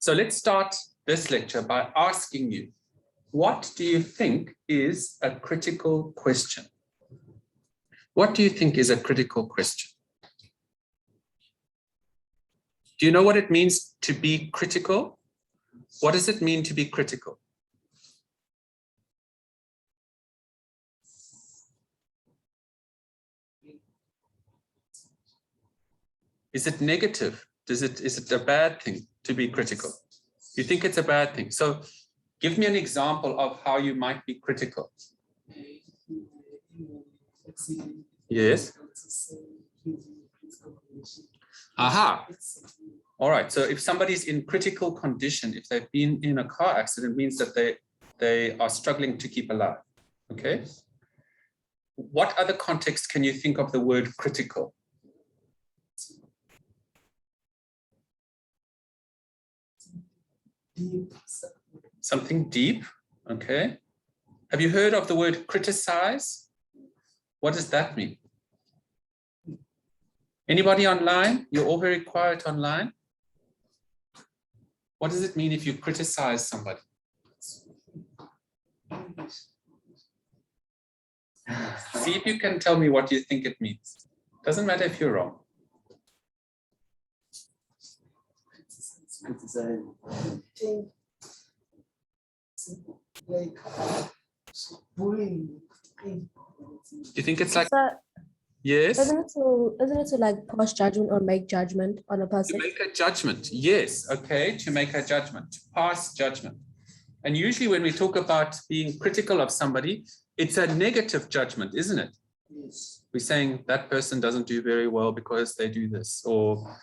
So let's start this lecture by asking you, what do you think is a critical question? What do you think is a critical question? Do you know what it means to be critical? What does it mean to be critical? Is it negative? Is it a bad thing to be critical? You think it's a bad thing? So give me an example of how you might be critical. Yes. Aha. All right. So if somebody's in critical condition, if they've been in a car accident, it means that they are struggling to keep alive. Okay. What other context can you think of the word critical? Deep. Something deep. Okay. Have you heard of the word criticize? What does that mean? Anybody online? You're all very quiet online. What does it mean if you criticize somebody? See if you can tell me what you think it means. Doesn't matter if you're wrong. Like bullying. Do you think it's like, yes? Isn't it to like pass judgment or make judgment on a person? To make a judgment, yes, okay, to make a judgment, to pass judgment. And usually when we talk about being critical of somebody, it's a negative judgment, isn't it? Yes. We're saying that person doesn't do very well because they do this, or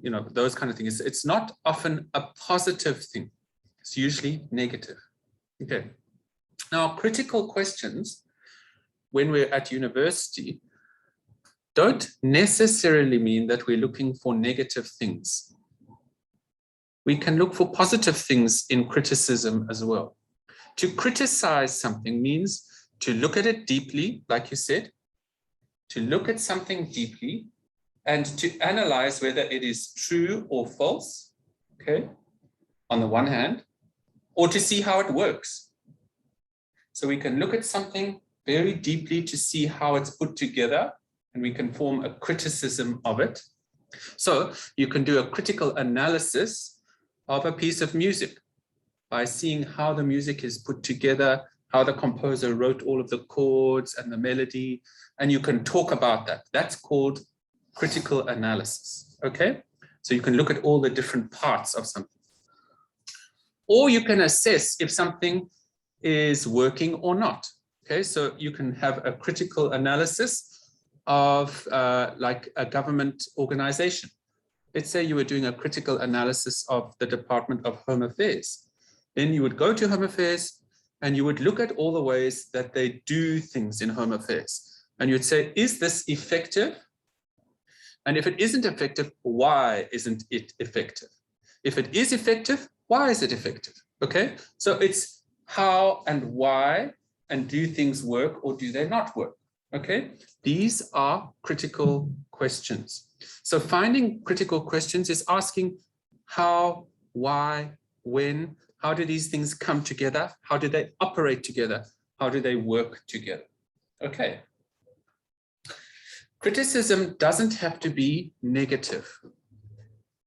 you know, those kind of things. It's not often a positive thing. It's usually negative. Okay. Now, critical questions, when we're at university, don't necessarily mean that we're looking for negative things. We can look for positive things in criticism as well. To criticize something means to look at it deeply, like you said, to look at something deeply and to analyze whether it is true or false, okay, on the one hand, or to see how it works. So we can look at something very deeply to see how it's put together, and we can form a criticism of it. So you can do a critical analysis of a piece of music by seeing how the music is put together, how the composer wrote all of the chords and the melody, and you can talk about that. That's called critical analysis, okay? So you can look at all the different parts of something. Or you can assess if something is working or not, okay? So you can have a critical analysis of like a government organization. Let's say you were doing a critical analysis of the Department of Home Affairs. Then you would go to Home Affairs and you would look at all the ways that they do things in Home Affairs. And you'd say, is this effective? And if it isn't effective, why isn't it effective? If it is effective, why is it effective? Okay, so it's how and why, and do things work or do they not work? Okay, these are critical questions. So finding critical questions is asking how, why, when, how do these things come together? How do they operate together? How do they work together? Okay. Criticism doesn't have to be negative.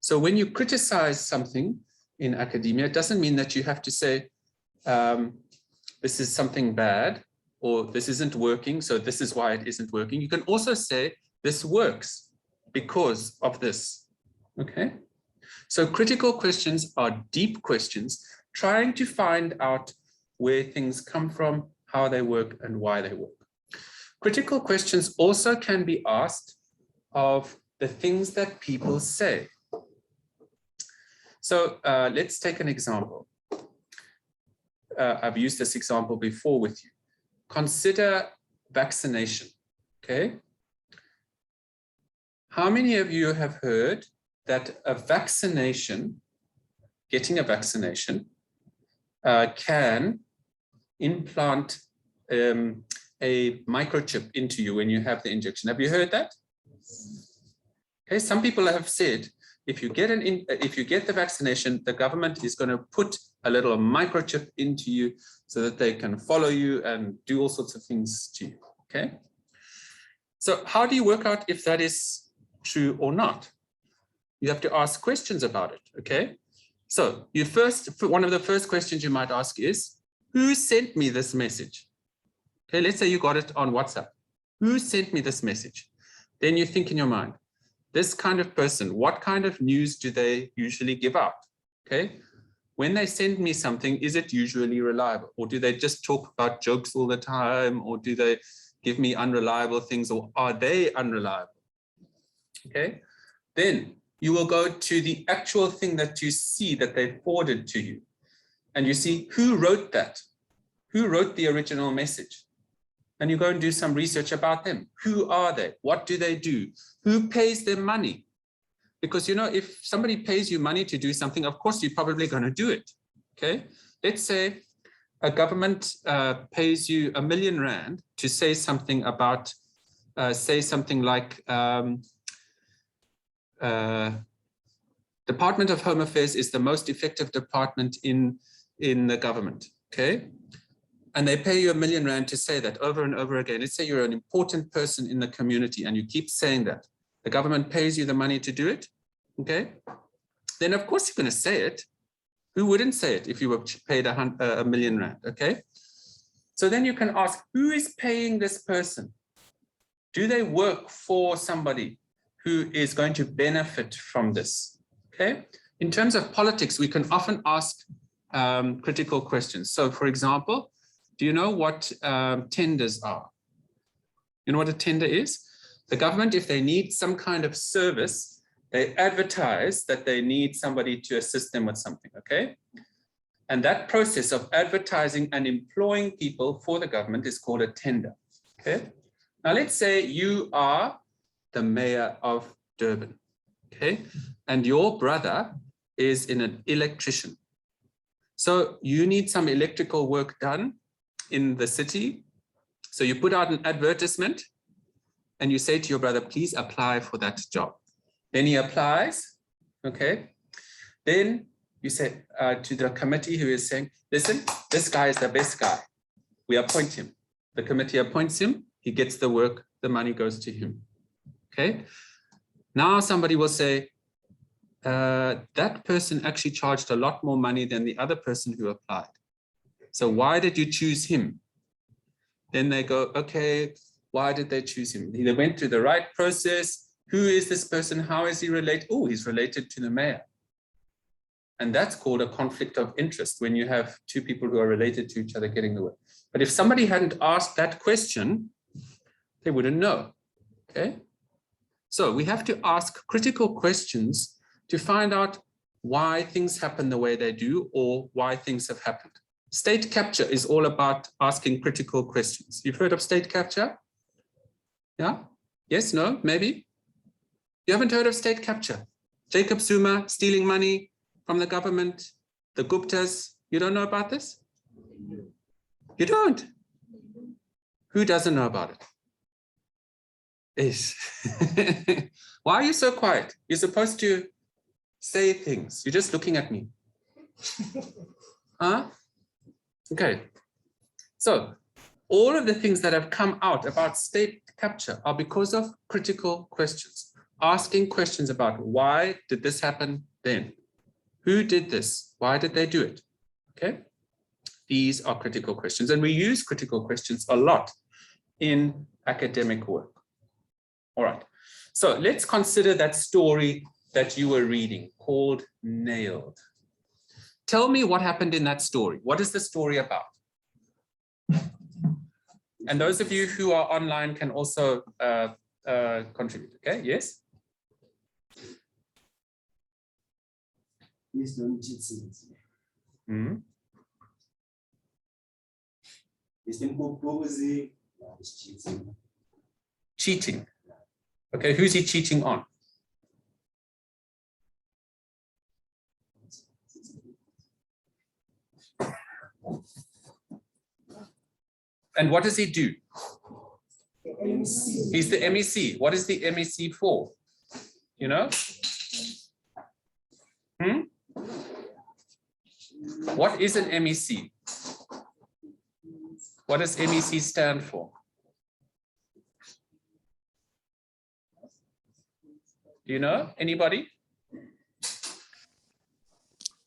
So when you criticize something in academia, it doesn't mean that you have to say, this is something bad, or this isn't working, so this is why it isn't working. You can also say, this works because of this, okay? So critical questions are deep questions, trying to find out where things come from, how they work, and why they work. Critical questions also can be asked of the things that people say. So let's take an example. I've used this example before with you. Consider vaccination, okay? How many of you have heard that a vaccination, getting a vaccination, can implant a microchip into you when you have the injection? Have you heard that? Okay, some people have said if you get the vaccination, the government is going to put a little microchip into you so that they can follow you and do all sorts of things to you. Okay. So how do you work out if that is true or not? You have to ask questions about it. Okay. So one of the first questions you might ask is, who sent me this message? Okay. Let's say you got it on WhatsApp. Who sent me this message? Then you think in your mind, this kind of person, what kind of news do they usually give out? Okay. When they send me something, is it usually reliable? Or do they just talk about jokes all the time? Or do they give me unreliable things? Or are they unreliable? Okay. Then you will go to the actual thing that you see that they forwarded to you. And you see who wrote that? Who wrote the original message? And you go and do some research about them. Who are they? What do they do? Who pays them money? Because, you know, if somebody pays you money to do something, of course, you're probably going to do it. Okay. Let's say a government pays you R1 million to say something about, say something like Department of Home Affairs is the most effective department in the government. Okay. And they pay you R1 million to say that over and over again. Let's say you're an important person in the community and you keep saying that. The government pays you the money to do it. Okay. Then of course you're going to say it. Who wouldn't say it if you were paid R1 million? Okay. So then you can ask, who is paying this person? Do they work for somebody who is going to benefit from this? Okay. In terms of politics, we can often ask critical questions. So for example, do you know what tenders are? You know what a tender is? The government, if they need some kind of service, they advertise that they need somebody to assist them with something, okay? And that process of advertising and employing people for the government is called a tender, okay? Now let's say you are the mayor of Durban, okay? And your brother is an electrician. So you need some electrical work done in the city. So you put out an advertisement and you say to your brother, please apply for that job. Then he applies, okay? Then you say to the committee who is saying, listen, this guy is the best guy. We appoint him. The committee appoints him, he gets the work, the money goes to him, okay? Now somebody will say, that person actually charged a lot more money than the other person who applied. So why did you choose him? Then they go, okay, why did they choose him? They went through the right process. Who is this person? How is he related? Oh, he's related to the mayor. And that's called a conflict of interest when you have two people who are related to each other getting the work. But if somebody hadn't asked that question, they wouldn't know, okay? So we have to ask critical questions to find out why things happen the way they do or why things have happened. State capture is all about asking critical questions. You've heard of state capture? Yeah? Yes, no, maybe? You haven't heard of state capture? Jacob Zuma stealing money from the government, the Guptas. You don't know about this? You don't? Who doesn't know about it? Ish. Why are you so quiet? You're supposed to say things. You're just looking at me. Huh? Okay. So all of the things that have come out about state capture are because of critical questions. Asking questions about why did this happen then? Who did this? Why did they do it? Okay. These are critical questions, and we use critical questions a lot in academic work. All right. So let's consider that story that you were reading called Nailed. Tell me what happened in that story. What is the story about? And those of you who are online can also contribute. Okay, yes? Mm-hmm. Cheating. Okay, who's he cheating on? And what does he do? He's the MEC. What is the MEC for? You know? What is an MEC? What does MEC stand for? Do you know? Anybody?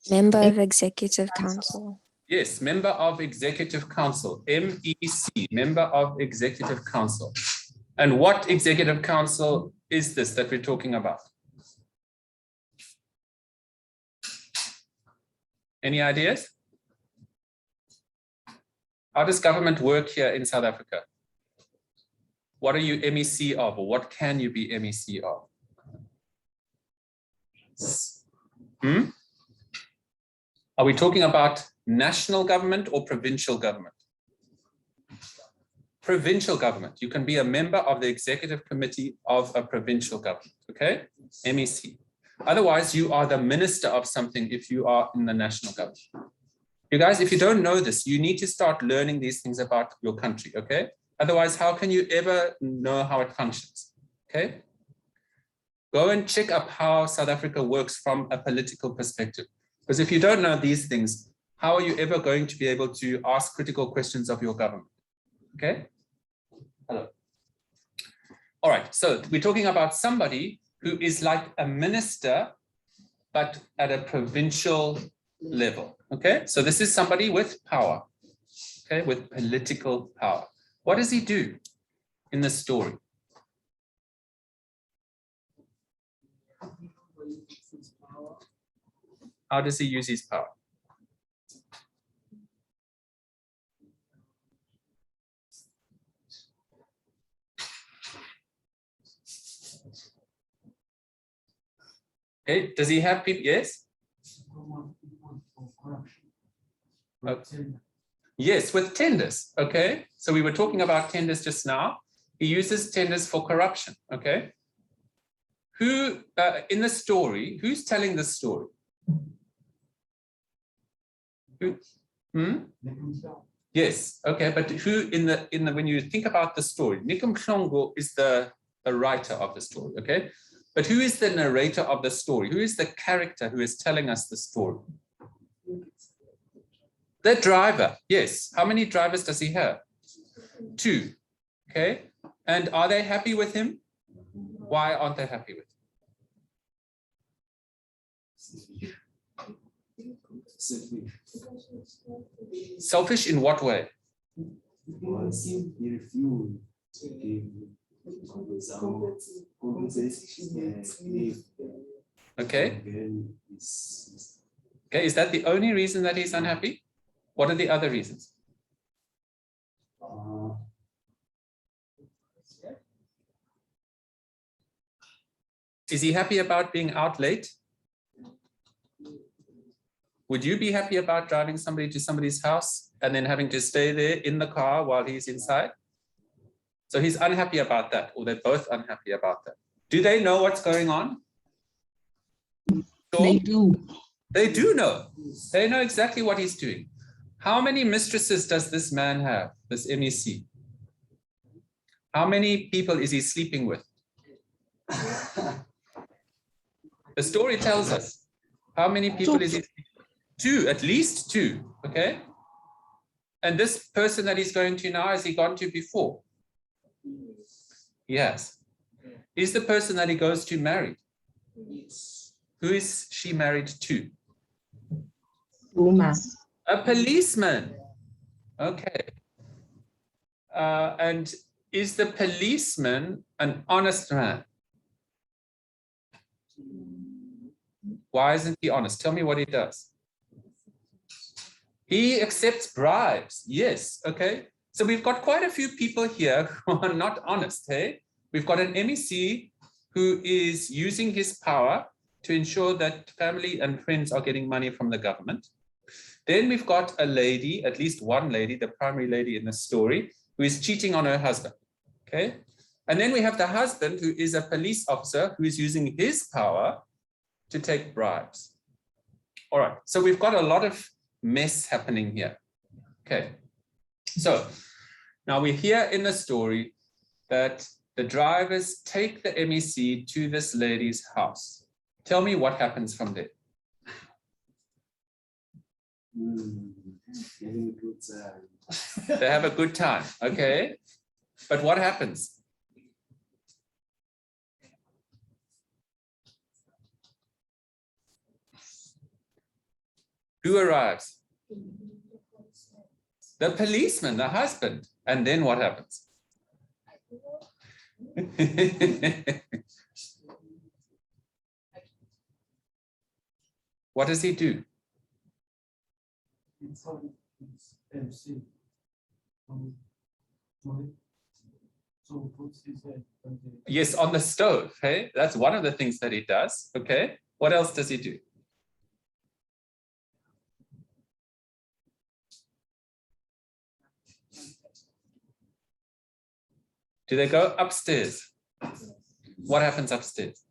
Member of Executive Council. Yes, Member of Executive Council, MEC, Member of Executive Council. And what Executive Council is this that we're talking about? Any ideas? How does government work here in South Africa? What are you MEC of, or what can you be MEC of? Are we talking about national government or provincial government? Provincial government. You can be a member of the executive committee of a provincial government, okay? MEC. Otherwise, you are the minister of something if you are in the national government. You guys, if you don't know this, you need to start learning these things about your country, okay? Otherwise, how can you ever know how it functions, okay? Go and check up how South Africa works from a political perspective. Because if you don't know these things, how are you ever going to be able to ask critical questions of your government? Okay? Hello. All right, so we're talking about somebody who is like a minister, but at a provincial level. Okay, so this is somebody with power, okay, with political power. What does he do in this story? How does he use his power? Okay, does he have people? Yes? Yes, with tenders. Okay, so we were talking about tenders just now. He uses tenders for corruption. Okay, who in the story? Who's telling the story? Who? Yes. Okay, but who in the when you think about the story, Nikum Mhlongo is the writer of the story. Okay, but who is the narrator of the story? Who is the character who is telling us the story? The driver, yes. How many drivers does he have? 2. Okay. And are they happy with him? Why aren't they happy with him? Selfish in what way? Okay. Okay, is that the only reason that he's unhappy? What are the other reasons? Is he happy about being out late? Would you be happy about driving somebody to somebody's house and then having to stay there in the car while he's inside? So he's unhappy about that, or they're both unhappy about that. Do they know what's going on? They do. They do know. They know exactly what he's doing. How many mistresses does this man have, this MEC? How many people is he sleeping with? The story tells us. How many people is he sleeping with? 2, at least 2, okay? And this person that he's going to now, has he gone to before? Yes. Is the person that he goes to married? Yes. Who is she married to? Woman. A policeman. Okay. And is the policeman an honest man? Why isn't he honest? Tell me what he does. He accepts bribes. Yes. Okay. So we've got quite a few people here who are not honest. Hey, we've got an MEC who is using his power to ensure that family and friends are getting money from the government. Then we've got a lady, at least one lady, the primary lady in the story, who is cheating on her husband. Okay. And then we have the husband who is a police officer who is using his power to take bribes. All right. So we've got a lot of mess happening here. Okay. So now we hear in the story that the drivers take the MEC to this lady's house. Tell me what happens from there. Very good time. They have a good time, okay? But what happens? Who arrives? The policeman, the husband. And then what happens? What does he do? MC. So puts his head on the Yes, on the stove. Hey, that's one of the things that he does. Okay. What else does he do? Do they go upstairs? What happens upstairs?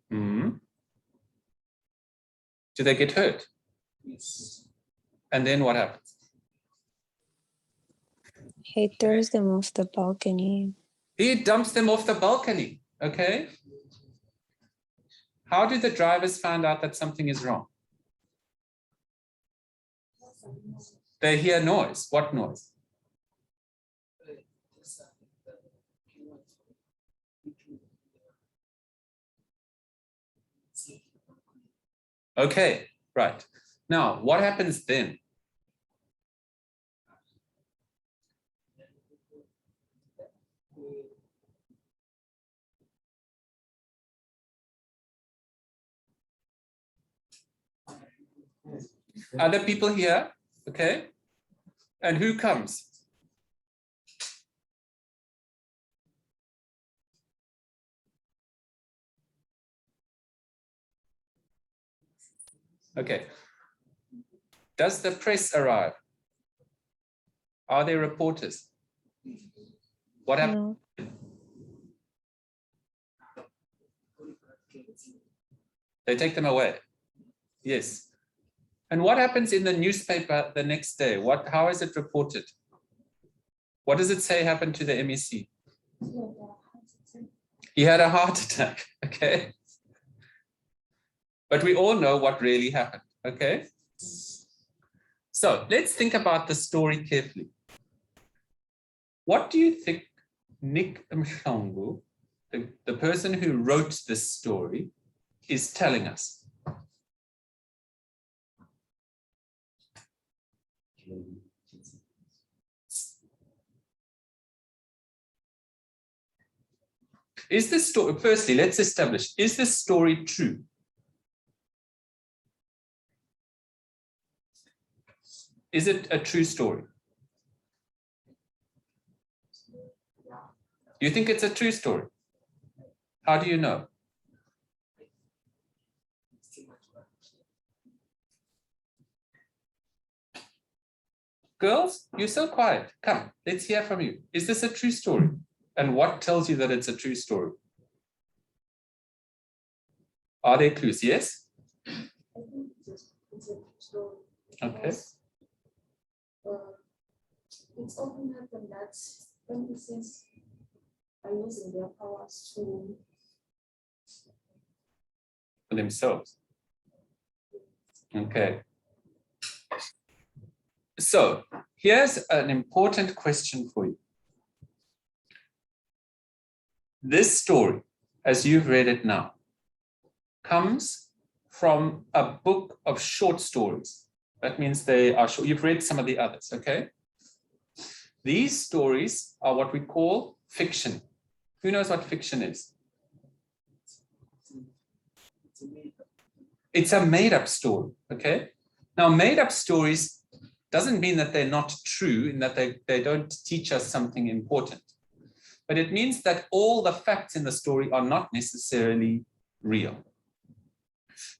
Hmm. Do they get hurt? Yes. And then what happens? He throws them off the balcony. He dumps them off the balcony. Okay. How do the drivers find out that something is wrong? They hear noise. What noise? Okay, right. Now, what happens then? Other people here, okay? And who comes? Okay. Does the press arrive? Are there reporters? What happens? No. They take them away. Yes. And what happens in the newspaper the next day? How is it reported? What does it say happened to the MEC? He had a heart attack, okay? But we all know what really happened, okay? So let's think about the story carefully. What do you think Nick Mhlongo, the person who wrote this story, is telling us? Is this story, firstly, let's establish, is this story true? Is it a true story? Do you think it's a true story? How do you know? Girls, you're so quiet. Come, let's hear from you. Is this a true story? And what tells you that it's a true story? Are there clues? Yes? I think it's a true story. Okay. Because, it's often happened that NPCs are using their powers to For themselves. Okay. So here's an important question for you. This story, as you've read it now, comes from a book of short stories. That means they are short. You've read some of the others, okay? These stories are what we call fiction. Who knows what fiction is? It's a made-up story, okay? Now, made-up stories doesn't mean that they're not true, in that they don't teach us something important. But it means that all the facts in the story are not necessarily real.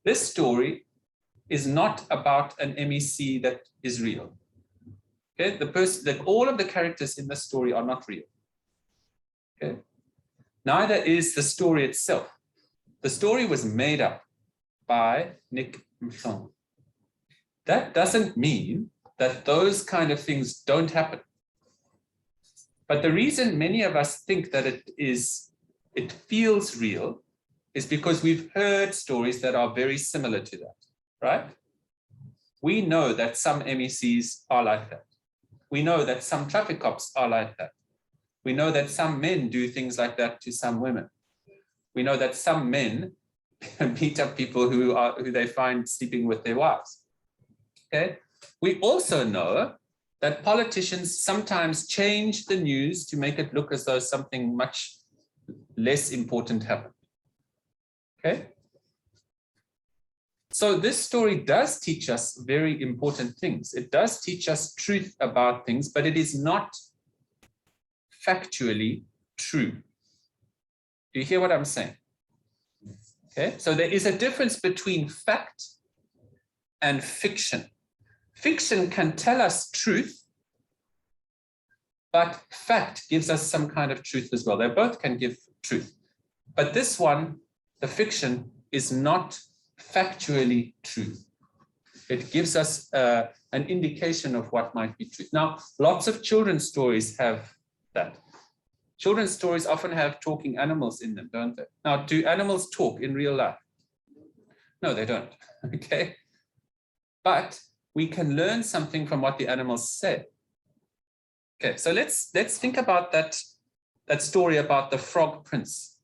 This story is not about an MEC that is real. Okay, all of the characters in the story are not real. Okay, neither is the story itself. The story was made up by Nick Mhlongo. That doesn't mean that those kind of things don't happen. But the reason many of us think that it feels real is because we've heard stories that are very similar to that, right? We know that some MECs are like that. We know that some traffic cops are like that. We know that some men do things like that to some women. We know that some men beat up people who they find sleeping with their wives. Okay. We also know that politicians sometimes change the news to make it look as though something much less important happened. Okay. So this story does teach us very important things. It does teach us truth about things, but it is not factually true. Do you hear what I'm saying? Okay, so there is a difference between fact and fiction. Fiction can tell us truth, but fact gives us some kind of truth as well. They both can give truth. But this one, the fiction, is not factually true. It gives us an indication of what might be truth. Now, lots of children's stories have that. Children's stories often have talking animals in them, don't they? Now, do animals talk in real life? No, they don't, okay? But we can learn something from what the animals say. Okay, so let's think about that story about the Frog Prince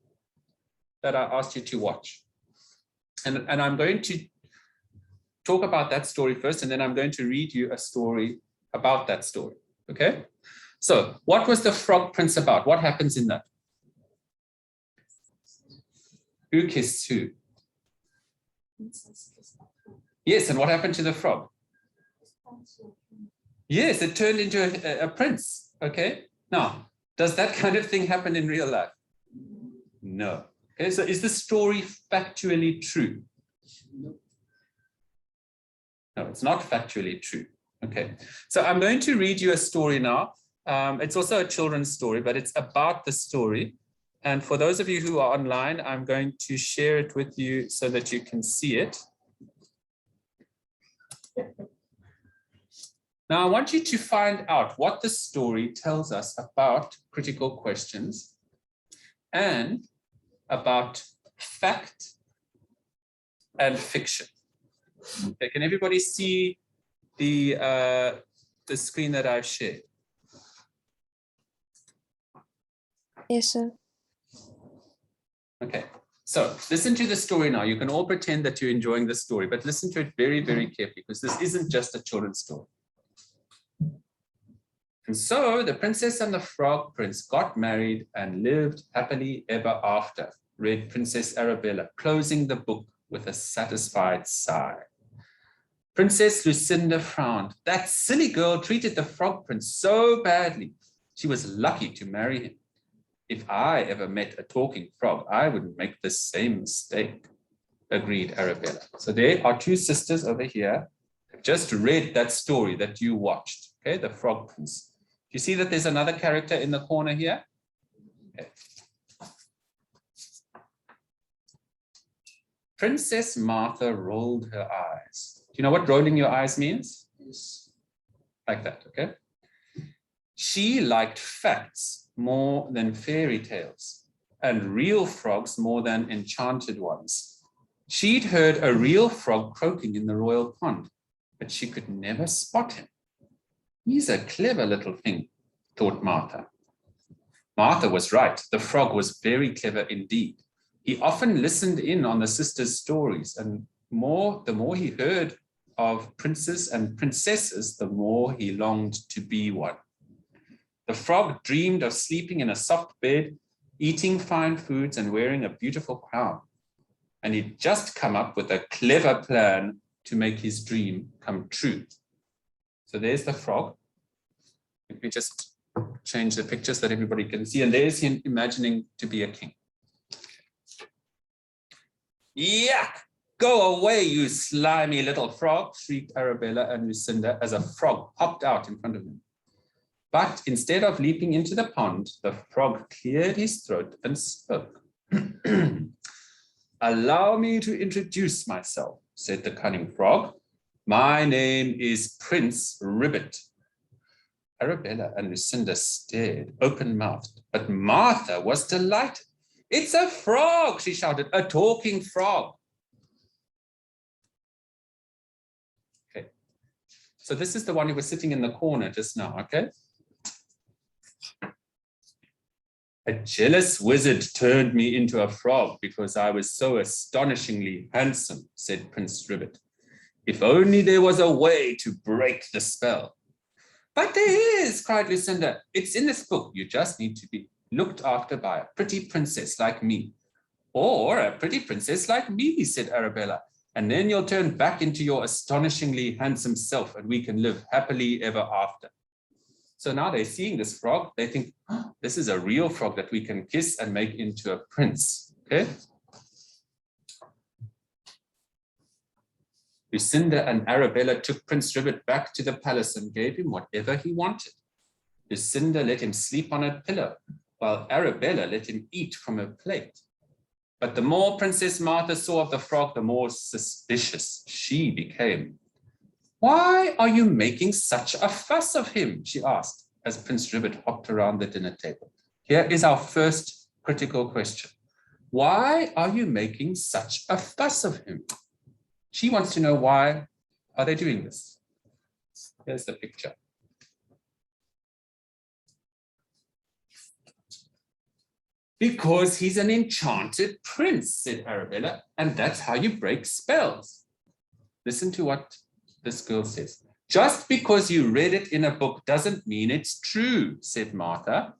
that I asked you to watch. And I'm going to talk about that story first, and then I'm going to read you a story about that story, okay? So what was the Frog Prince about? What happens in that? Who kissed who? Yes, and what happened to the frog? Yes, it turned into a prince, okay? Now, does that kind of thing happen in real life? No. Okay, so is the story factually true? No, it's not factually true. Okay, so I'm going to read you a story now. It's also a children's story, but it's about the story. And for those of you who are online, I'm going to share it with you so that you can see it. Now, I want you to find out what the story tells us about critical questions and about fact and fiction. Okay, can everybody see the screen that I've shared? Yes, sir. Okay, so listen to the story now. You can all pretend that you're enjoying the story, but listen to it very, very carefully, because this isn't just a children's story. And so the princess and the frog prince got married and lived happily ever after, read Princess Arabella, closing the book with a satisfied sigh. Princess Lucinda frowned. That silly girl treated the frog prince so badly. She was lucky to marry him. If I ever met a talking frog, I would make the same mistake, agreed Arabella. So there are two sisters over here who just read that story that you watched, okay, the frog prince. Do you see that there's another character in the corner here? Okay. Princess Martha rolled her eyes. Do you know what rolling your eyes means? Yes. Like that, okay? She liked facts more than fairy tales and real frogs more than enchanted ones. She'd heard a real frog croaking in the royal pond, but she could never spot him. He's a clever little thing, thought Martha. Martha was right. The frog was very clever indeed. He often listened in on the sisters' stories, and the more he heard of princes and princesses, the more he longed to be one. The frog dreamed of sleeping in a soft bed, eating fine foods, and wearing a beautiful crown. And he'd just come up with a clever plan to make his dream come true. So there's the frog. Let me just change the picture so that everybody can see. And there's him imagining to be a king. Yuck! Go away, you slimy little frog, shrieked Arabella and Lucinda as a frog popped out in front of them. But instead of leaping into the pond, the frog cleared his throat and spoke. Allow me to introduce myself, said the cunning frog. My name is Prince Ribbit. Arabella and Lucinda stared, open-mouthed, but Martha was delighted. It's a frog, she shouted, a talking frog. Okay. So this is the one who was sitting in the corner just now, okay? A jealous wizard turned me into a frog because I was so astonishingly handsome, said Prince Ribbit. If only there was a way to break the spell. But there is, cried Lucinda. It's in this book. You just need to be looked after by a pretty princess like me. Or a pretty princess like me, said Arabella. And then you'll turn back into your astonishingly handsome self and we can live happily ever after. So now they're seeing this frog. They think, oh, this is a real frog that we can kiss and make into a prince. Okay. Lucinda and Arabella took Prince Ribbit back to the palace and gave him whatever he wanted. Lucinda let him sleep on a pillow, while Arabella let him eat from a plate. But the more Princess Martha saw of the frog, the more suspicious she became. Why are you making such a fuss of him? She asked, as Prince Ribbit hopped around the dinner table. Here is our first critical question. Why are you making such a fuss of him? She wants to know why are they doing this. Here's the picture. Because he's an enchanted prince, said Arabella, and that's how you break spells. Listen to what this girl says. Just because you read it in a book doesn't mean it's true, said Martha.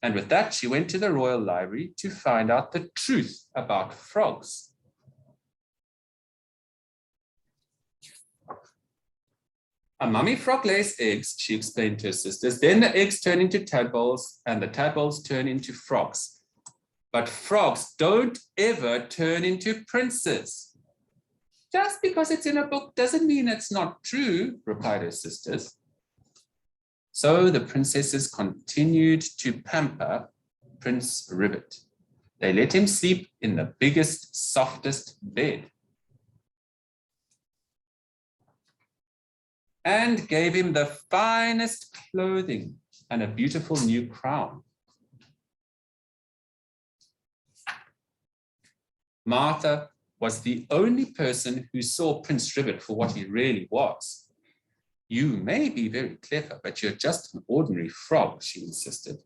And with that, she went to the Royal Library to find out the truth about frogs. A mummy frog lays eggs, she explained to her sisters. Then the eggs turn into tadpoles and the tadpoles turn into frogs. But frogs don't ever turn into princes. Just because it's in a book doesn't mean it's not true, replied her sisters. So the princesses continued to pamper Prince Ribbit. They let him sleep in the biggest, softest bed. And gave him the finest clothing and a beautiful new crown. Martha was the only person who saw Prince Ribbit for what he really was. You may be very clever, but you're just an ordinary frog, she insisted.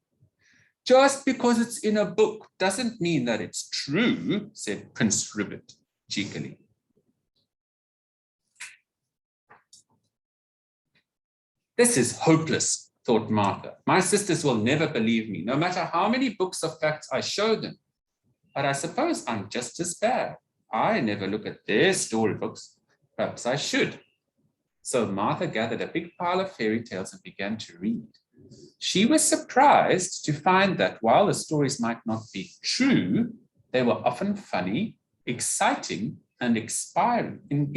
Just because it's in a book doesn't mean that it's true, said Prince Ribbit cheekily. This is hopeless, thought Martha. My sisters will never believe me, no matter how many books of facts I show them. But I suppose I'm just as bad. I never look at their storybooks. Perhaps I should. So Martha gathered a big pile of fairy tales and began to read. She was surprised to find that while the stories might not be true, they were often funny, exciting, and inspiring.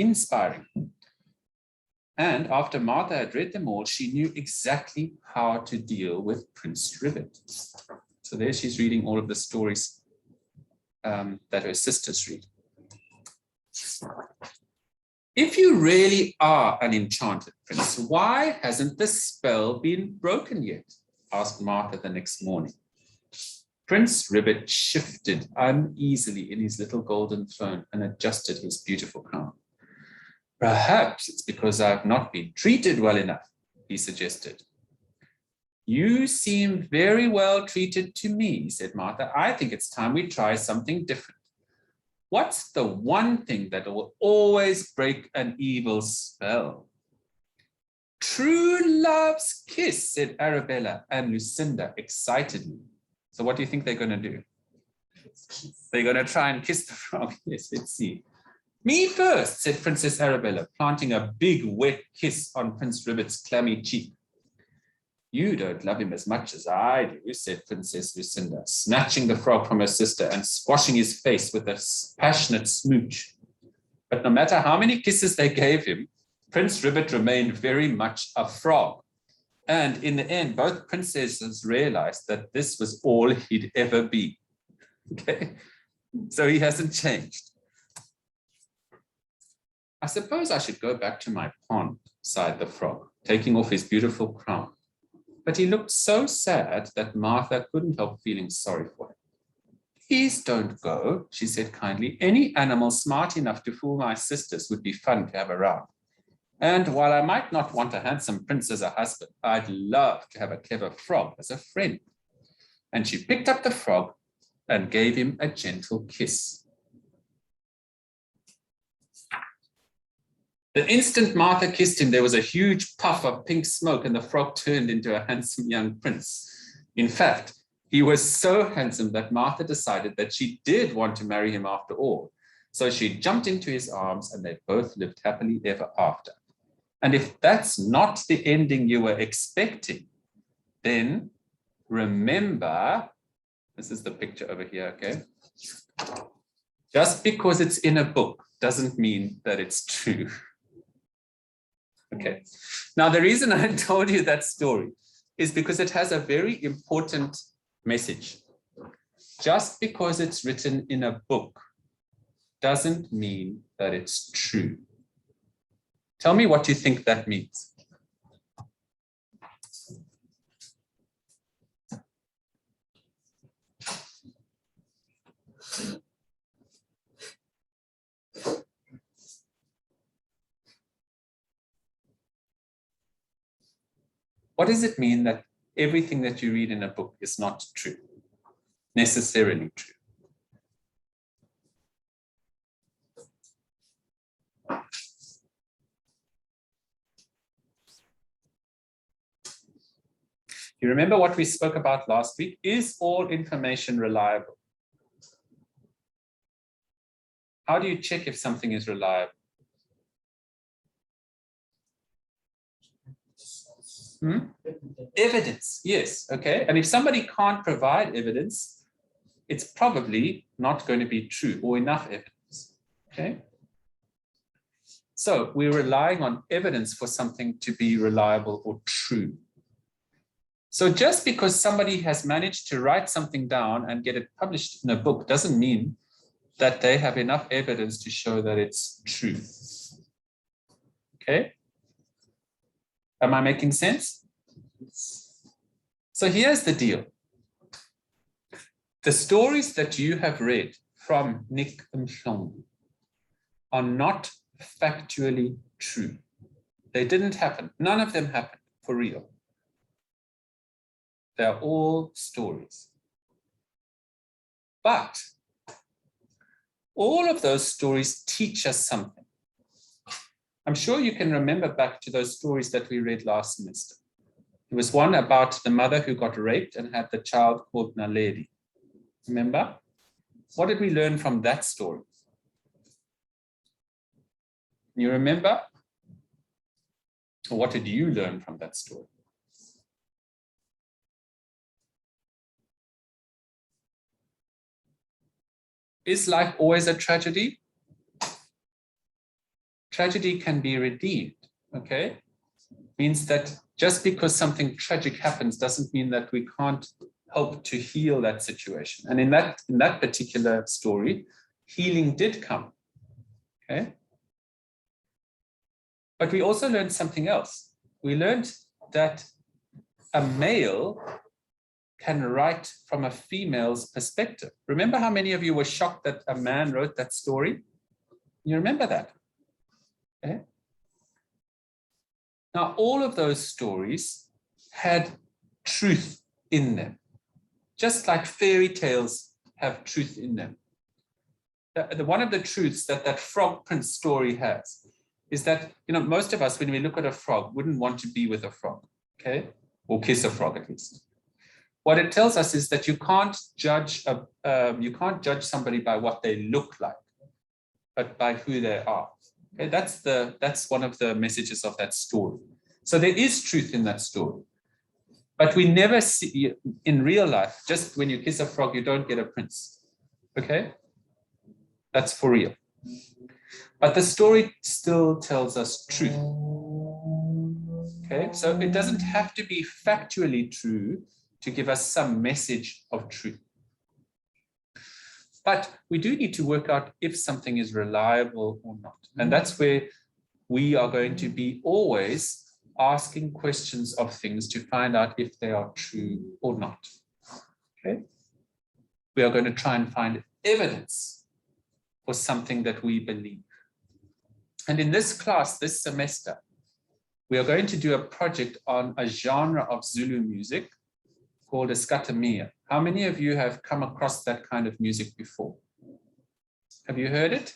And after Martha had read them all, she knew exactly how to deal with Prince Ribbit. So there she's reading all of the stories that her sisters read. If you really are an enchanted prince, why hasn't the spell been broken yet? Asked Martha the next morning. Prince Ribbit shifted uneasily in his little golden throne and adjusted his beautiful crown. Perhaps it's because I've not been treated well enough, he suggested. You seem very well treated to me, said Martha. I think it's time we try something different. What's the one thing that will always break an evil spell? True love's kiss, said Arabella and Lucinda excitedly. So what do you think they're going to do? They're going to try and kiss the frog. Yes, let's see. Me first, said Princess Arabella, planting a big wet kiss on Prince Ribbit's clammy cheek. You don't love him as much as I do, said Princess Lucinda, snatching the frog from her sister and squashing his face with a passionate smooch. But no matter how many kisses they gave him, Prince Ribbit remained very much a frog. And in the end, both princesses realized that this was all he'd ever be. Okay, so he hasn't changed. I suppose I should go back to my pond, sighed the frog, taking off his beautiful crown. But he looked so sad that Martha couldn't help feeling sorry for him. Please don't go, she said kindly. Any animal smart enough to fool my sisters would be fun to have around. And while I might not want a handsome prince as a husband, I'd love to have a clever frog as a friend. And she picked up the frog and gave him a gentle kiss. The instant Martha kissed him, there was a huge puff of pink smoke and the frog turned into a handsome young prince. In fact, he was so handsome that Martha decided that she did want to marry him after all. So she jumped into his arms and they both lived happily ever after. And if that's not the ending you were expecting, then remember, this is the picture over here, okay? Just because it's in a book doesn't mean that it's true. Okay, now the reason I told you that story is because it has a very important message. Just because it's written in a book doesn't mean that it's true. Tell me what you think that means. What does it mean that everything that you read in a book is not true, necessarily true? You remember what we spoke about last week? Is all information reliable? How do you check if something is reliable? Evidence, yes, okay. And if somebody can't provide evidence, it's probably not going to be true or enough evidence, okay? So we're relying on evidence for something to be reliable or true. So just because somebody has managed to write something down and get it published in a book doesn't mean that they have enough evidence to show that it's true, okay? Am I making sense? So here's the deal. The stories that you have read from Nick Mhlongo are not factually true. They didn't happen. None of them happened for real. They're all stories. But all of those stories teach us something. I'm sure you can remember back to those stories that we read last semester. There was one about the mother who got raped and had the child called Naledi. Remember? What did we learn from that story? You remember? Or what did you learn from that story? Is life always a tragedy? Tragedy can be redeemed, okay? Means that just because something tragic happens doesn't mean that we can't help to heal that situation. And in that particular story, healing did come, okay? But we also learned something else. We learned that a male can write from a female's perspective. Remember how many of you were shocked that a man wrote that story? You remember that? Okay. Now, all of those stories had truth in them, just like fairy tales have truth in them. One of the truths that that Frog Prince story has is that, you know, most of us, when we look at a frog, wouldn't want to be with a frog, okay? Or kiss a frog at least. What it tells us is that you can't judge somebody by what they look like, but by who they are. Okay, that's one of the messages of that story. So there is truth in that story, but we never see in real life. Just when you kiss a frog, you don't get a prince. Okay, that's for real. But the story still tells us truth. Okay, so it doesn't have to be factually true to give us some message of truth. But we do need to work out if something is reliable or not. And that's where we are going to be always asking questions of things to find out if they are true or not. Okay. we are going to try and find evidence for something that we believe. And in this class, this semester, we are going to do a project on a genre of Zulu music called Isicathamiya. How many of you have come across that kind of music before? Have you heard it?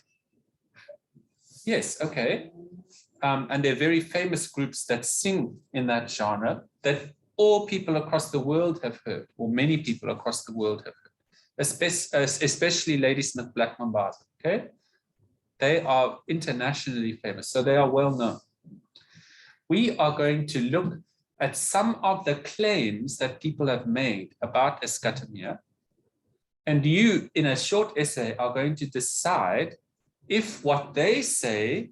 Yes, okay. And they're very famous groups that sing in that genre that all people across the world have heard, or many people across the world have heard, especially Ladysmith Black Mambazo, okay? They are internationally famous, so they are well known. We are going to look at some of the claims that people have made about Isicathamiya, and you, in a short essay, are going to decide if what they say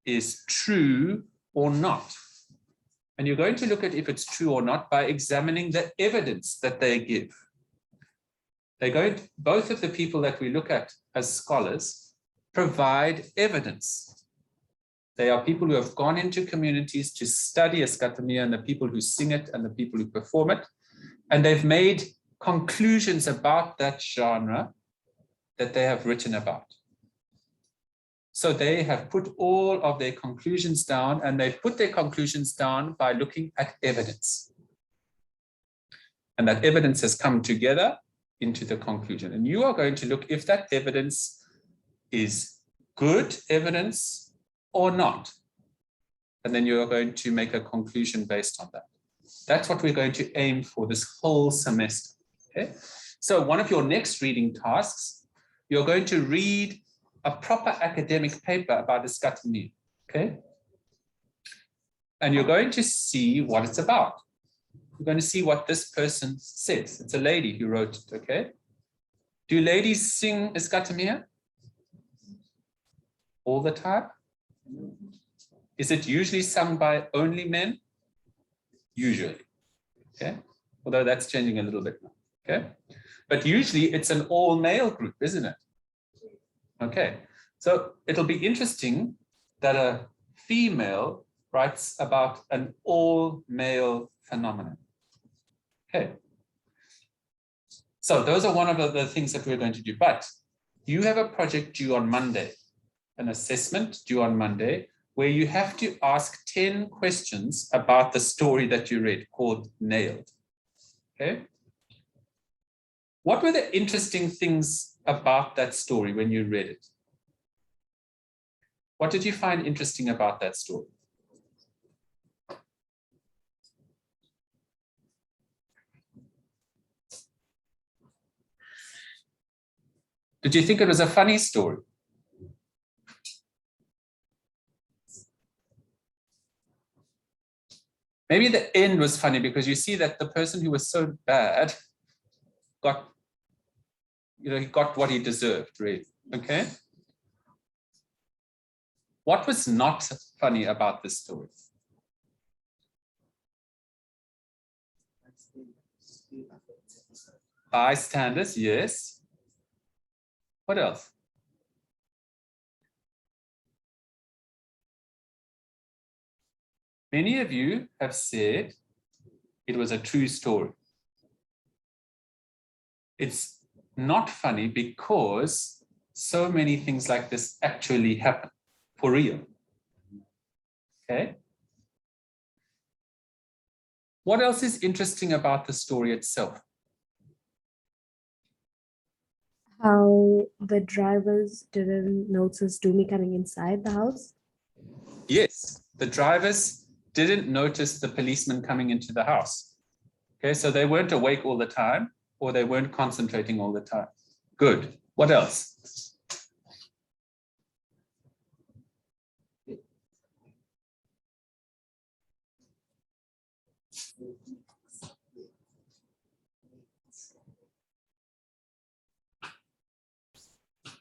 is true or not. And you're going to look at if it's true or not by examining the evidence that they give. Both of the people that we look at as scholars provide evidence. They are people who have gone into communities to study Isicathamiya, and the people who sing it and the people who perform it. And they've made conclusions about that genre that they have written about. So they have put all of their conclusions down, and they've put their conclusions down by looking at evidence. And that evidence has come together into the conclusion. And you are going to look if that evidence is good evidence or not. And then you are going to make a conclusion based on that. That's what we're going to aim for this whole semester. Okay? So one of your next reading tasks, you're going to read a proper academic paper about Isicathamiya, okay? And you're going to see what it's about. You're going to see what this person says. It's a lady who wrote it, okay? Do ladies sing Isicathamiya all the time? Is it usually sung by only men? Usually, okay? Although that's changing a little bit now, okay? But usually it's an all-male group, isn't it? Okay, so it'll be interesting that a female writes about an all-male phenomenon. Okay, so those are one of the things that we're going to do. But you have a project due on Monday, an assessment due on Monday, where you have to ask 10 questions about the story that you read called Nailed. Okay, what were the interesting things about that story when you read it? What did you find interesting about that story? Did you think it was a funny story? Maybe the end was funny because you see that the person who was so bad got, he got what he deserved, really, okay? What was not funny about this story? Bystanders, yes. What else? Many of you have said it was a true story. It's not funny because so many things like this actually happen for real. Okay. What else is interesting about the story itself? How the drivers didn't notice Dumi coming inside the house. Yes, the drivers didn't notice the policeman coming into the house. Okay, so they weren't awake all the time, or they weren't concentrating all the time. Good. What else?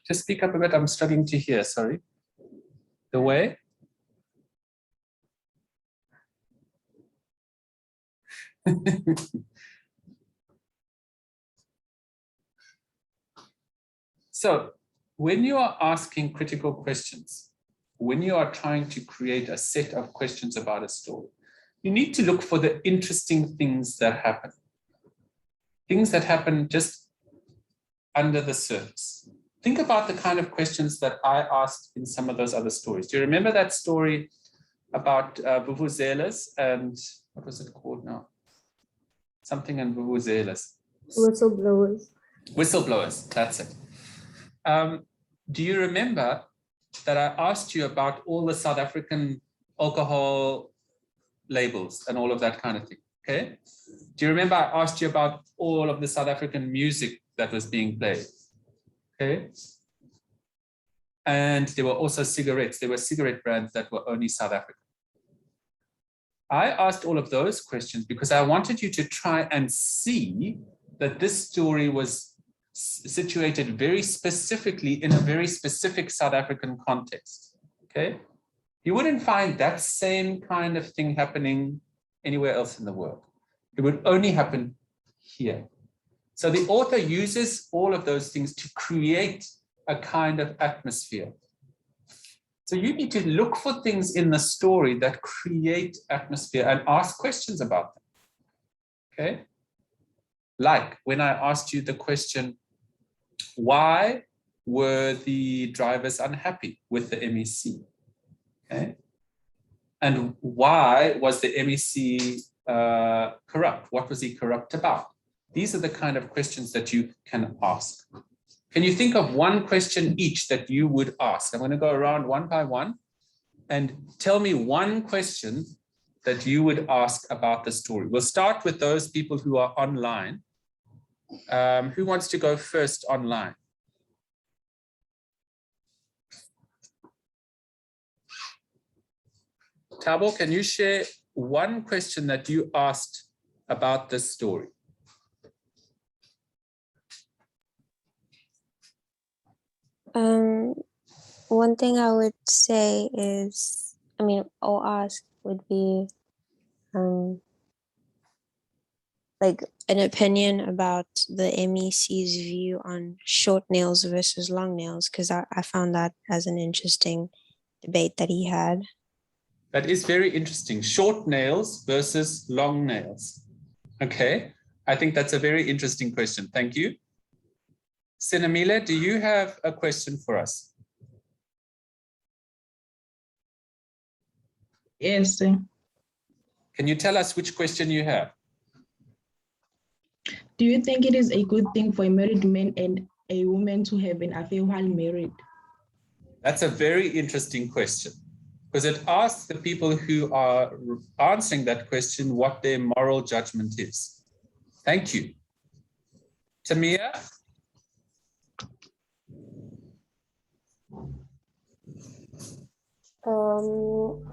Just speak up a bit. I'm struggling to hear, sorry. The way? So when you are asking critical questions, when you are trying to create a set of questions about a story, you need to look for the interesting things that happen. Things that happen just under the surface. Think about the kind of questions that I asked in some of those other stories. Do you remember that story about vuvuzelas and what was it called now? Something in vuvuzelas. Whistleblowers. Whistleblowers, that's it. Do you remember that I asked you about all the South African alcohol labels and all of that kind of thing? Okay. Do you remember I asked you about all of the South African music that was being played? Okay. And there were also cigarettes. There were cigarette brands that were only South African. I asked all of those questions because I wanted you to try and see that this story was situated very specifically in a very specific South African context. Okay. You wouldn't find that same kind of thing happening anywhere else in the world. It would only happen here. So the author uses all of those things to create a kind of atmosphere. So you need to look for things in the story that create atmosphere and ask questions about them. Okay? Like when I asked you the question, why were the drivers unhappy with the MEC? Okay? And why was the MEC corrupt? What was he corrupt about? These are the kind of questions that you can ask. Can you think of one question each that you would ask? I'm going to go around one by one and tell me one question that you would ask about the story. We'll start with those people who are online. Who wants to go first online? Tabo, can you share one question that you asked about this story? One thing I would say is, or ask would be, like an opinion about the MEC's view on short nails versus long nails, because I found that as an interesting debate that he had. That is very interesting. Short nails versus long nails. Okay, I think that's a very interesting question. Thank you. Sinamile, do you have a question for us? Yes. Can you tell us which question you have? Do you think it is a good thing for a married man and a woman to have an affair while married? That's a very interesting question, because it asks the people who are answering that question what their moral judgment is. Thank you. Tamia?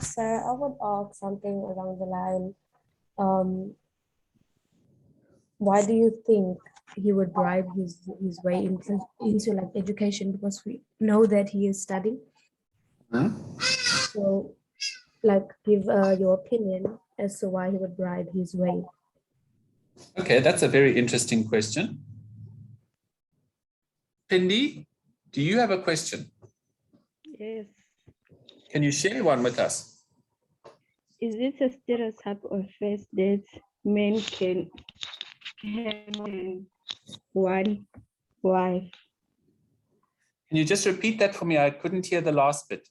Sir, I would ask something along the line. Why do you think he would bribe his way into like education? Because we know that he is studying. So, like, give your opinion as to why he would bribe his way. Okay, that's a very interesting question. Pindi, do you have a question? Yes. Can you share one with us? Is this a stereotype or fact that men can have more than one wife? Can you just repeat that for me? I couldn't hear the last bit.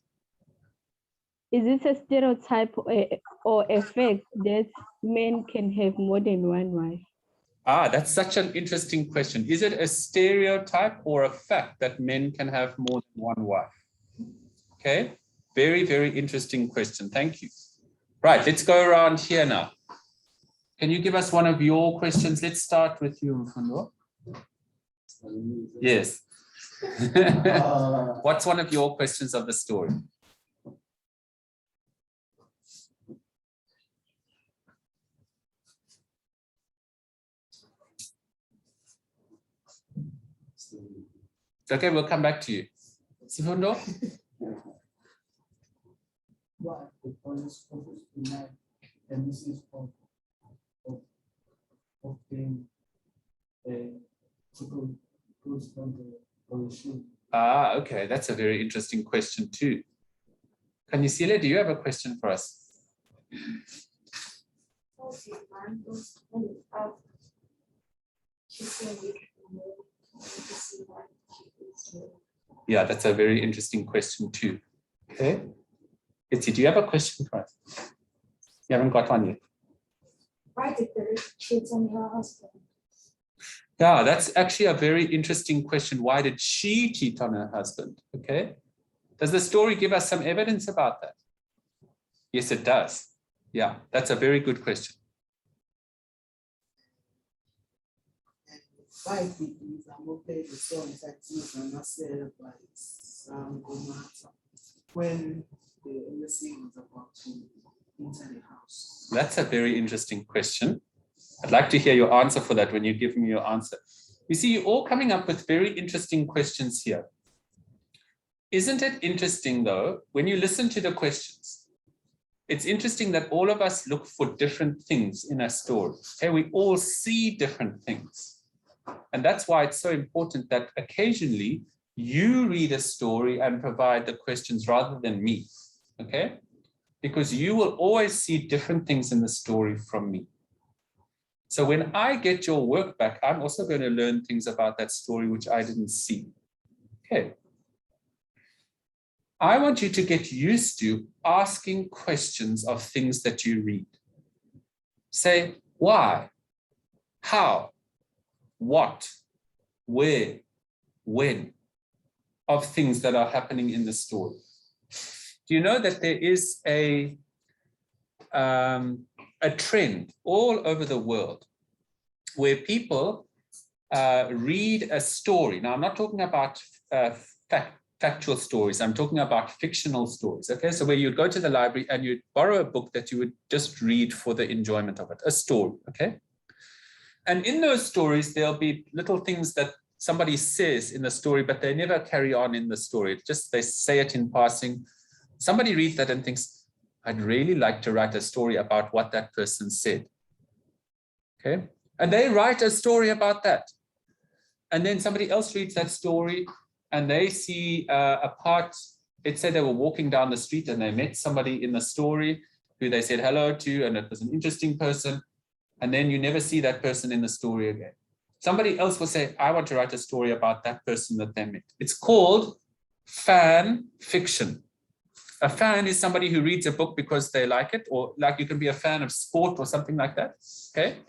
Is this a stereotype or a fact that men can have more than one wife? Ah, that's such an interesting question. Is it a stereotype or a fact that men can have more than one wife? Okay, very, very interesting question. Thank you. Right, let's go around here now. Can you give us one of your questions? Let's start with you, Mfundo. Yes. What's one of your questions of the story? Okay, we'll come back to you. Sifundo? Why the police office denied the message of being people goods on the shoe? Ah, okay, that's a very interesting question too. Kanisile, do you have a question for us? Okay, man, those men out. She said Yeah, that's a very interesting question too. Okay. Itzy, do you have a question for us? You haven't got one yet. Why did the cheat on her husband? Yeah, that's actually a very interesting question. Why did she cheat on her husband? Okay. Does the story give us some evidence about that? Yes, it does. Yeah, that's a very good question. Why did Mzamo play the songs that Mzamo said by Sangomata when the embassy was about to enter the house? That's a very interesting question. I'd like to hear your answer for that when you give me your answer. You see, you're all coming up with very interesting questions here. Isn't it interesting, though, when you listen to the questions? It's interesting that all of us look for different things in a story. Okay, we all see different things. And that's why it's so important that occasionally you read a story and provide the questions rather than me. Okay? Because you will always see different things in the story from me. So when I get your work back, I'm also going to learn things about that story which I didn't see. Okay. I want you to get used to asking questions of things that you read. Say, why? How? What? Where? When? Of things that are happening in the story. Do you know that there is a trend all over the world where people read a story? Now, I'm not talking about factual stories. I'm talking about fictional stories. Okay, so where you'd go to the library and you'd borrow a book that you would just read for the enjoyment of it, a story. Okay, and in those stories there'll be little things that somebody says in the story, but they never carry on in the story. It's just they say it in passing. Somebody reads that and thinks, I'd really like to write a story about what that person said. Okay, and they write a story about that, and then somebody else reads that story. And they see a part, it said they were walking down the street and they met somebody in the story who they said hello to, and it was an interesting person. And then you never see that person in the story again. Somebody else will say, I want to write a story about that person that they met. It's called fan fiction. A fan is somebody who reads a book because they like it, or like you can be a fan of sport or something like that. Okay.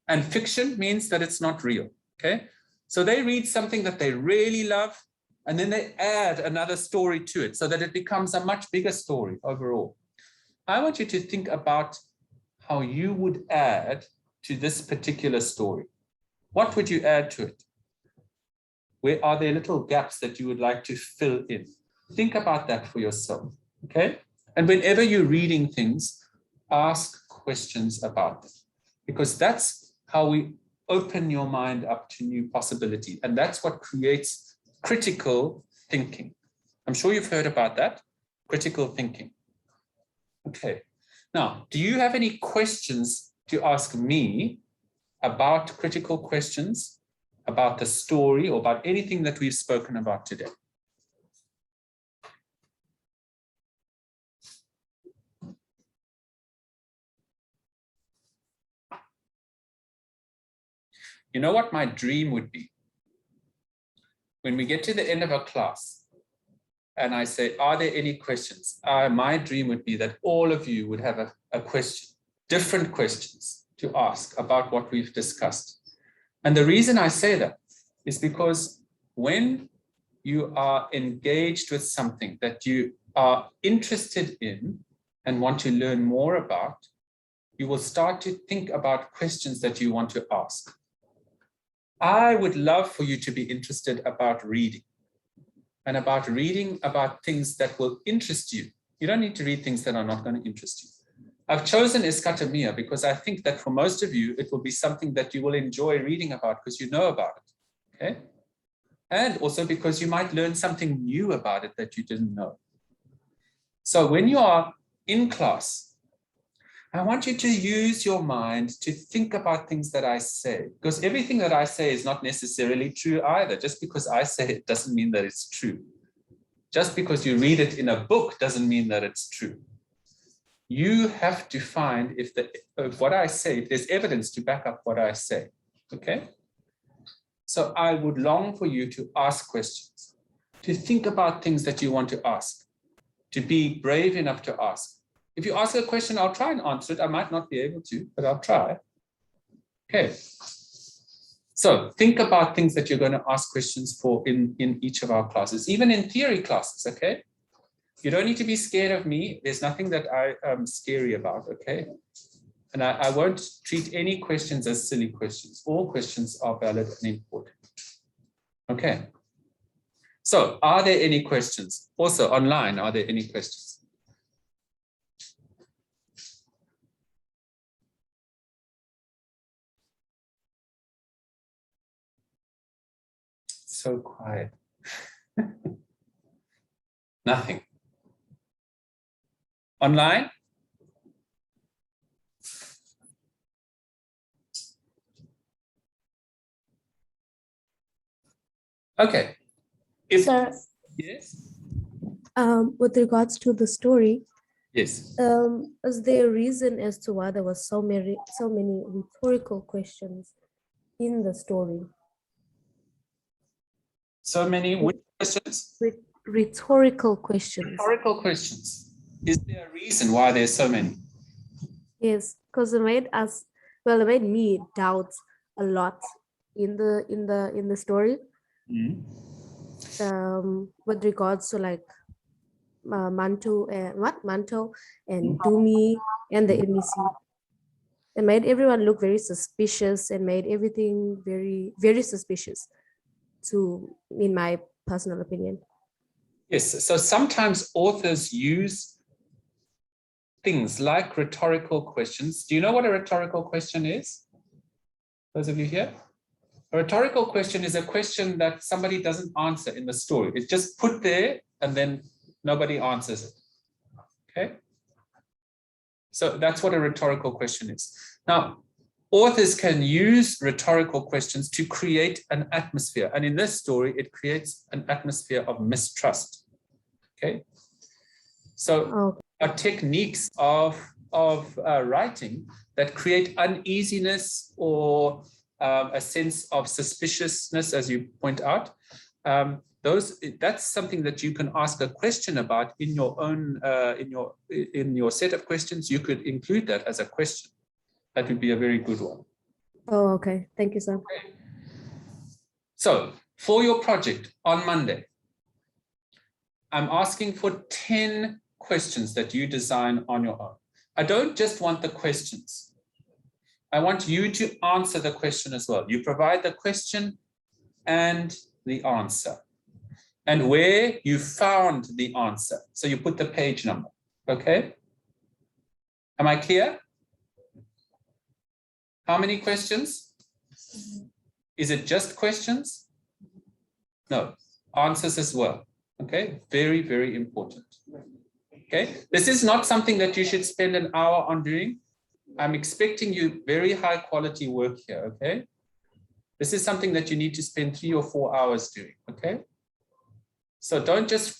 And fiction means that it's not real. Okay. So they read something that they really love, and then they add another story to it so that it becomes a much bigger story overall. I want you to think about how you would add to this particular story. What would you add to it? Where are there little gaps that you would like to fill in? Think about that for yourself, okay? And whenever you're reading things, ask questions about them, because that's how we open your mind up to new possibility. And that's what creates critical thinking. I'm sure you've heard about that, critical thinking. Okay. Now, do you have any questions to ask me about critical questions, about the story, or about anything that we've spoken about today? You know what my dream would be? When we get to the end of a class and I say, are there any questions? My dream would be that all of you would have a question, different questions to ask about what we've discussed. And the reason I say that is because when you are engaged with something that you are interested in and want to learn more about, you will start to think about questions that you want to ask. I would love for you to be interested about reading, and about reading about things that will interest you. You don't need to read things that are not going to interest you. I've chosen Iskatamia because I think that for most of you, it will be something that you will enjoy reading about because you know about it, okay? And also because you might learn something new about it that you didn't know. So when you are in class, I want you to use your mind to think about things that I say, because everything that I say is not necessarily true either. Just because I say it doesn't mean that it's true. Just because you read it in a book doesn't mean that it's true. You have to find if what I say, if there's evidence to back up what I say, okay? So I would long for you to ask questions, to think about things that you want to ask, to be brave enough to ask. If you ask a question, I'll try and answer it. I might not be able to, but I'll try. Okay. So think about things that you're going to ask questions for in each of our classes, even in theory classes, okay? You don't need to be scared of me. There's nothing that I am scary about, okay? And I won't treat any questions as silly questions. All questions are valid and important. Okay. So are there any questions? Also online, are there any questions? So quiet. Nothing. Online? Okay. If, Sir, yes. with regards to the story, Yes. is there a reason as to why there was so many rhetorical questions in the story? So many which questions? Rhetorical questions. Rhetorical questions. Is there a reason why there's so many? Yes, because it made us, well, it made me doubt a lot in the story. Mhm. With regards to like Manto and Dumi and the MEC. It made everyone look very suspicious and made everything very, very suspicious, in my personal opinion. Yes, so sometimes authors use things like rhetorical questions. Do you know what a rhetorical question is? Those of you here? A rhetorical question is a question that somebody doesn't answer in the story. It's just put there and then nobody answers it. Okay? So that's what a rhetorical question is. Now, authors can use rhetorical questions to create an atmosphere. And in this story, it creates an atmosphere of mistrust. Okay? So are techniques of writing that create uneasiness or a sense of suspiciousness, as you point out. That's something that you can ask a question about in your own in your set of questions. You could include that as a question. That would be a very good one. Oh, okay. Thank you, sir. Okay. So for your project on Monday, I'm asking for 10 questions that you design on your own. I don't just want the questions. I want you to answer the question as well. You provide the question and the answer, and where you found the answer. So you put the page number, okay? Am I clear? How many questions? Is it just questions? No, answers as well, okay? Very, very important, okay? This is not something that you should spend an hour on doing. I'm expecting you very high quality work here, okay? This is something that you need to spend 3 or 4 hours doing, okay? So don't just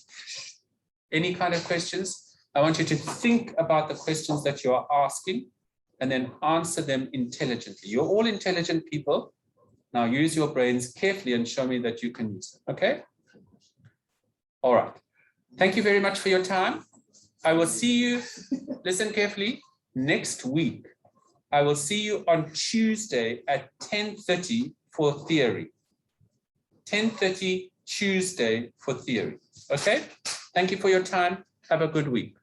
any kind of questions. I want you to think about the questions that you are asking and then answer them intelligently. You're all intelligent people. Now use your brains carefully and show me that you can use them, okay? All right. Thank you very much for your time. I will see you, listen carefully, next week. I will see you on Tuesday at 10:30 for theory. 10:30 Tuesday for theory. Okay? Thank you for your time. Have a good week.